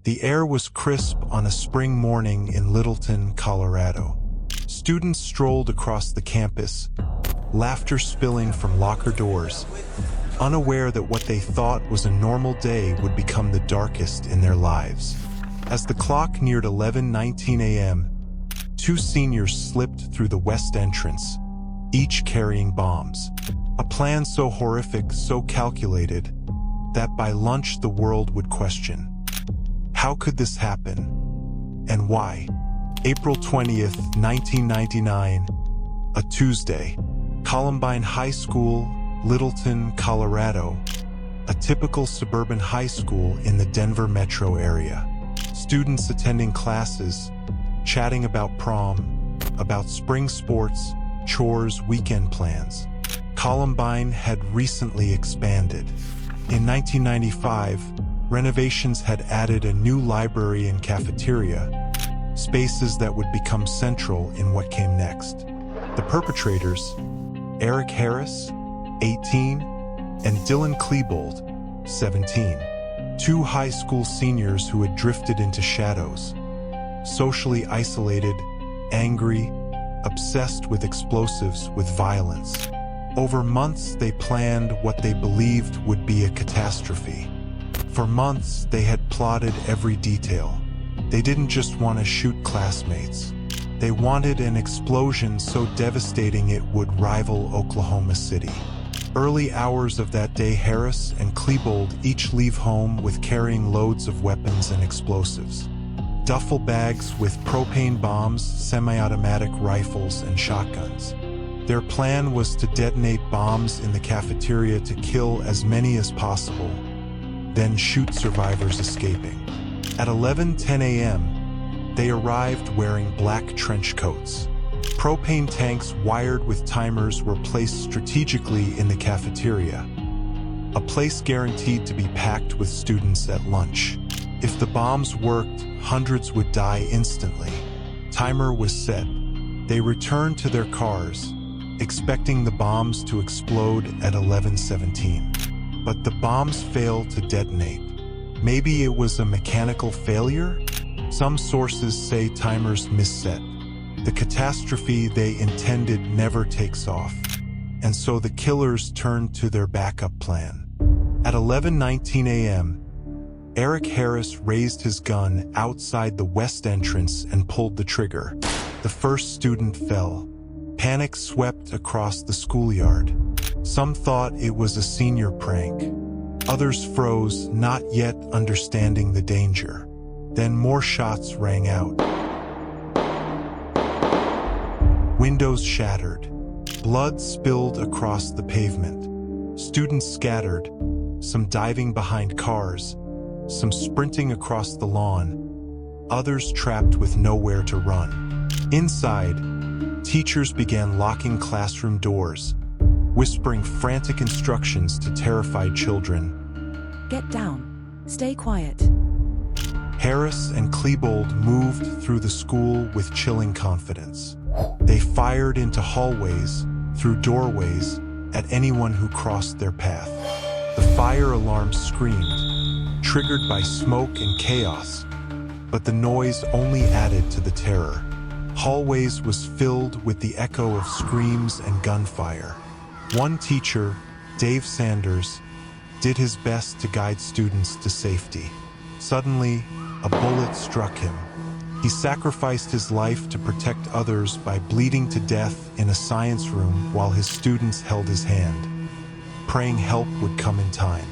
The air was crisp on a spring morning in Littleton, Colorado. Students strolled across the campus, laughter spilling from locker doors, unaware that what they thought was a normal day would become the darkest in their lives. As the clock neared 11:19 a.m., two seniors slipped through the west entrance, each carrying bombs. A plan so horrific, so calculated, that by lunch the world would question. How could this happen? And why? April 20th, 1999, a Tuesday. Columbine High School, Littleton, Colorado, a typical suburban high school in the Denver metro area. Students attending classes, chatting about prom, about spring sports, chores, weekend plans. Columbine had recently expanded. In 1995, renovations had added a new library and cafeteria, spaces that would become central in what came next. The perpetrators, Eric Harris, 18, and Dylan Klebold, 17, two high school seniors who had drifted into shadows, socially isolated, angry, obsessed with explosives, with violence. Over months, they planned what they believed would be a catastrophe. For months, they had plotted every detail. They didn't just want to shoot classmates. They wanted an explosion so devastating it would rival Oklahoma City. Early hours of that day, Harris and Klebold each leave home with carrying loads of weapons and explosives. Duffel bags with propane bombs, semi-automatic rifles, and shotguns. Their plan was to detonate bombs in the cafeteria to kill as many as possible, then shoot survivors escaping. At 11:10 a.m., they arrived wearing black trench coats. Propane tanks wired with timers were placed strategically in the cafeteria, a place guaranteed to be packed with students at lunch. If the bombs worked, hundreds would die instantly. Timer was set. They returned to their cars, expecting the bombs to explode at 11:17. But the bombs failed to detonate. Maybe it was a mechanical failure? Some sources say timers misset. The catastrophe they intended never takes off, and so the killers turned to their backup plan. At 11:19 a.m., Eric Harris raised his gun outside the west entrance and pulled the trigger. The first student fell. Panic swept across the schoolyard. Some thought it was a senior prank. Others froze, not yet understanding the danger. Then more shots rang out. Windows shattered. Blood spilled across the pavement. Students scattered, some diving behind cars, some sprinting across the lawn, others trapped with nowhere to run. Inside, teachers began locking classroom doors, whispering frantic instructions to terrified children. Get down. Stay quiet. Harris and Klebold moved through the school with chilling confidence. They fired into hallways, through doorways, at anyone who crossed their path. The fire alarm screamed, triggered by smoke and chaos, but the noise only added to the terror. Hallways was filled with the echo of screams and gunfire. One teacher, Dave Sanders, did his best to guide students to safety. Suddenly, a bullet struck him. He sacrificed his life to protect others by bleeding to death in a science room while his students held his hand, praying help would come in time.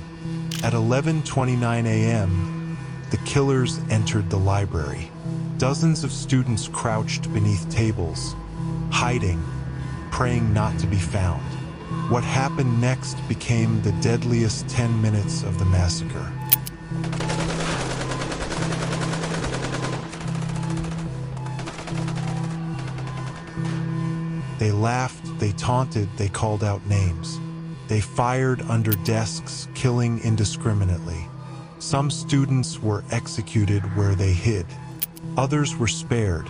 At 11:29 a.m., the killers entered the library. Dozens of students crouched beneath tables, hiding, praying not to be found. What happened next became the deadliest 10 minutes of the massacre. They laughed, they taunted, they called out names. They fired under desks, killing indiscriminately. Some students were executed where they hid. Others were spared,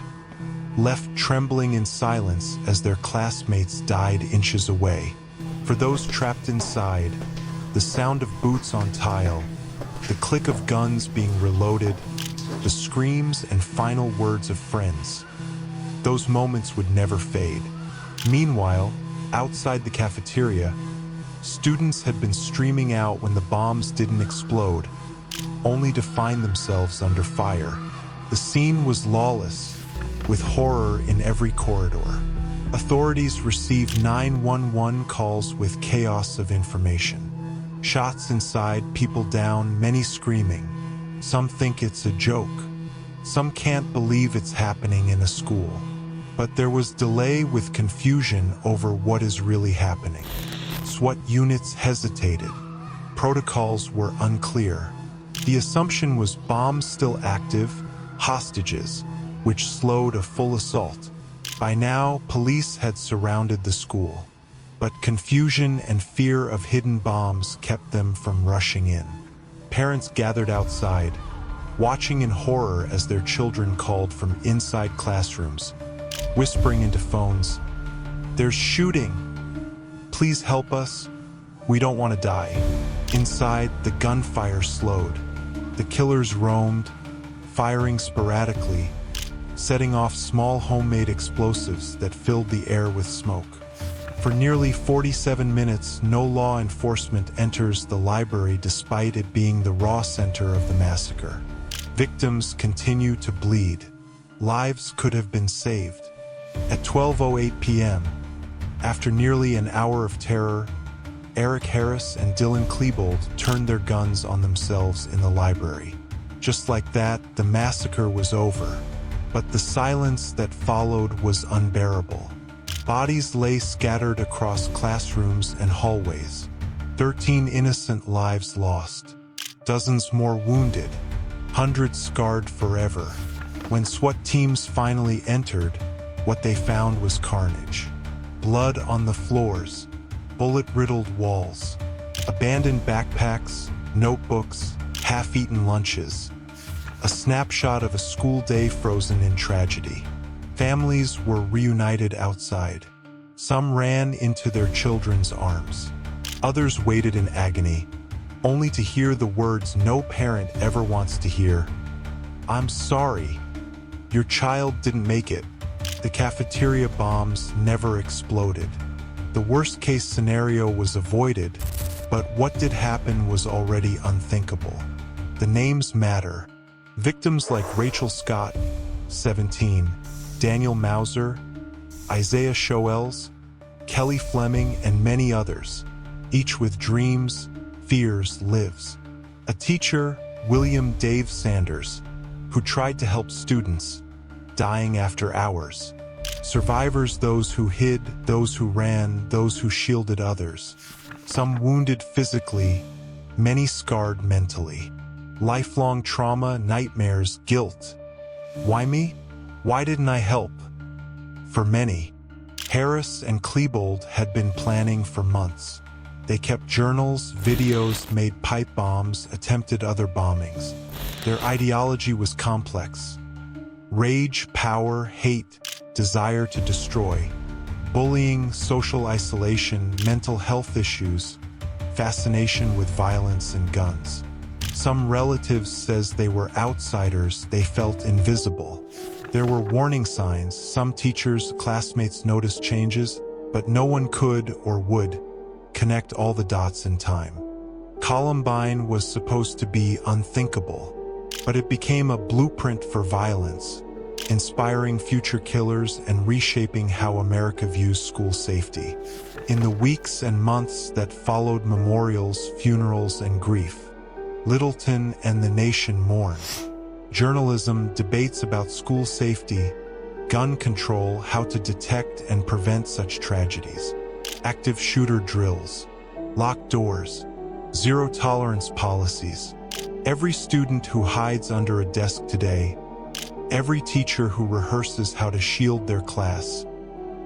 left trembling in silence as their classmates died inches away. For those trapped inside, the sound of boots on tile, The click of guns being reloaded, the screams and final words of friends. Those moments would never fade. Meanwhile, outside the cafeteria, students had been streaming out when the bombs didn't explode, only to find themselves under fire. The scene was lawless, with horror in every corridor. Authorities received 911 calls with chaos of information. Shots inside, people down, many screaming. Some think it's a joke. Some can't believe it's happening in a school. But there was delay with confusion over what is really happening. SWAT units hesitated. Protocols were unclear. The assumption was bombs still active, hostages, which slowed a full assault. By now, police had surrounded the school, but confusion and fear of hidden bombs kept them from rushing in. Parents gathered outside, watching in horror as their children called from inside classrooms, whispering into phones, "There's shooting! Please help us. We don't want to die." Inside, the gunfire slowed. The killers roamed, firing sporadically, setting off small homemade explosives that filled the air with smoke. For nearly 47 minutes, no law enforcement enters the library despite it being the raw center of the massacre. Victims continue to bleed. Lives could have been saved. At 12:08 p.m., after nearly an hour of terror, Eric Harris and Dylan Klebold turned their guns on themselves in the library. Just like that, the massacre was over. But the silence that followed was unbearable. Bodies lay scattered across classrooms and hallways. 13 innocent lives lost. Dozens more wounded. Hundreds scarred forever. When SWAT teams finally entered, what they found was carnage. Blood on the floors, bullet-riddled walls, abandoned backpacks, notebooks, half-eaten lunches. A snapshot of a school day frozen in tragedy. Families were reunited outside. Some ran into their children's arms. Others waited in agony, only to hear the words no parent ever wants to hear. "I'm sorry. Your child didn't make it." The cafeteria bombs never exploded. The worst-case scenario was avoided, but what did happen was already unthinkable. The names matter. Victims like Rachel Scott, 17, Daniel Mauser, Isaiah Shoels, Kelly Fleming, and many others, each with dreams, fears, lives. A teacher, William Dave Sanders, who tried to help students, dying after hours. Survivors, those who hid, those who ran, those who shielded others. Some wounded physically, many scarred mentally. Lifelong trauma, nightmares, guilt. Why me? Why didn't I help? For many, Harris and Klebold had been planning for months. They kept journals, videos, made pipe bombs, attempted other bombings. Their ideology was complex. Rage, power, hate, desire to destroy. Bullying, social isolation, mental health issues, fascination with violence and guns. Some relatives says they were outsiders, they felt invisible. There were warning signs, some teachers, classmates noticed changes, but no one could or would connect all the dots in time. Columbine was supposed to be unthinkable, but it became a blueprint for violence, inspiring future killers and reshaping how America views school safety. In the weeks and months that followed memorials, funerals, and grief, Littleton and the nation mourned. Journalism, debates about school safety, gun control, how to detect and prevent such tragedies. Active shooter drills, locked doors, zero-tolerance policies. Every student who hides under a desk today, every teacher who rehearses how to shield their class,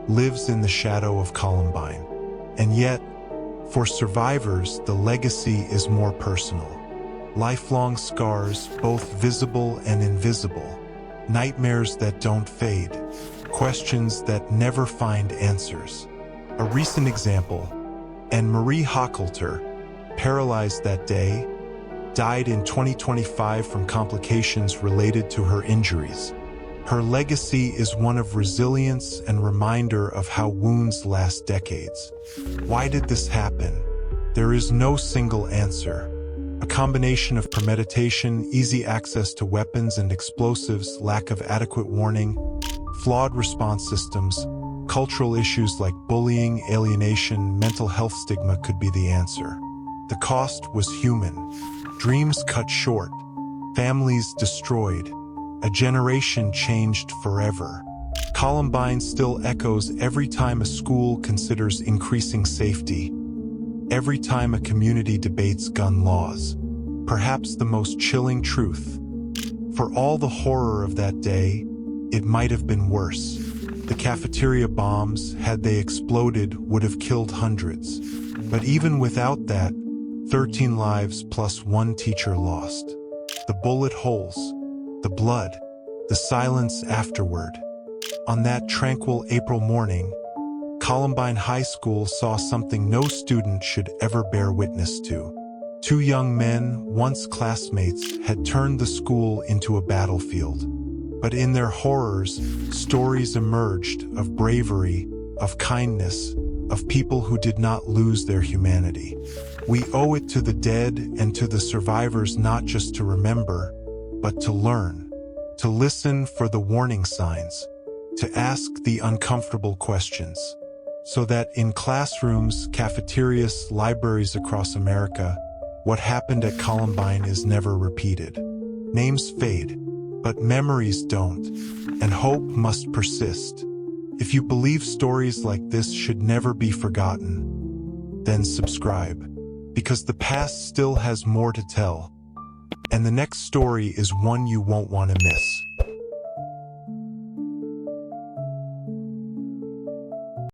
lives in the shadow of Columbine. And yet, for survivors, the legacy is more personal. Lifelong scars, both visible and invisible. Nightmares that don't fade. Questions that never find answers. A recent example, Anne-Marie Hockelter, paralyzed that day, died in 2025 from complications related to her injuries. Her legacy is one of resilience and reminder of how wounds last decades. Why did this happen? There is no single answer. A combination of premeditation, easy access to weapons and explosives, lack of adequate warning, flawed response systems, cultural issues like bullying, alienation, mental health stigma could be the answer. The cost was human. Dreams cut short, families destroyed, a generation changed forever. Columbine still echoes every time a school considers increasing safety, every time a community debates gun laws. Perhaps the most chilling truth. For all the horror of that day, it might have been worse. The cafeteria bombs, had they exploded, would have killed hundreds. But even without that, 13 lives plus one teacher lost. The bullet holes, the blood, the silence afterward. On that tranquil April morning, Columbine High School saw something no student should ever bear witness to. Two young men, once classmates, had turned the school into a battlefield. But in their horrors, stories emerged of bravery, of kindness, of people who did not lose their humanity. We owe it to the dead and to the survivors not just to remember, but to learn, to listen for the warning signs, to ask the uncomfortable questions, so that in classrooms, cafeterias, libraries across America, what happened at Columbine is never repeated. Names fade, but memories don't, and hope must persist. If you believe stories like this should never be forgotten, then subscribe, because the past still has more to tell, and the next story is one you won't want to miss.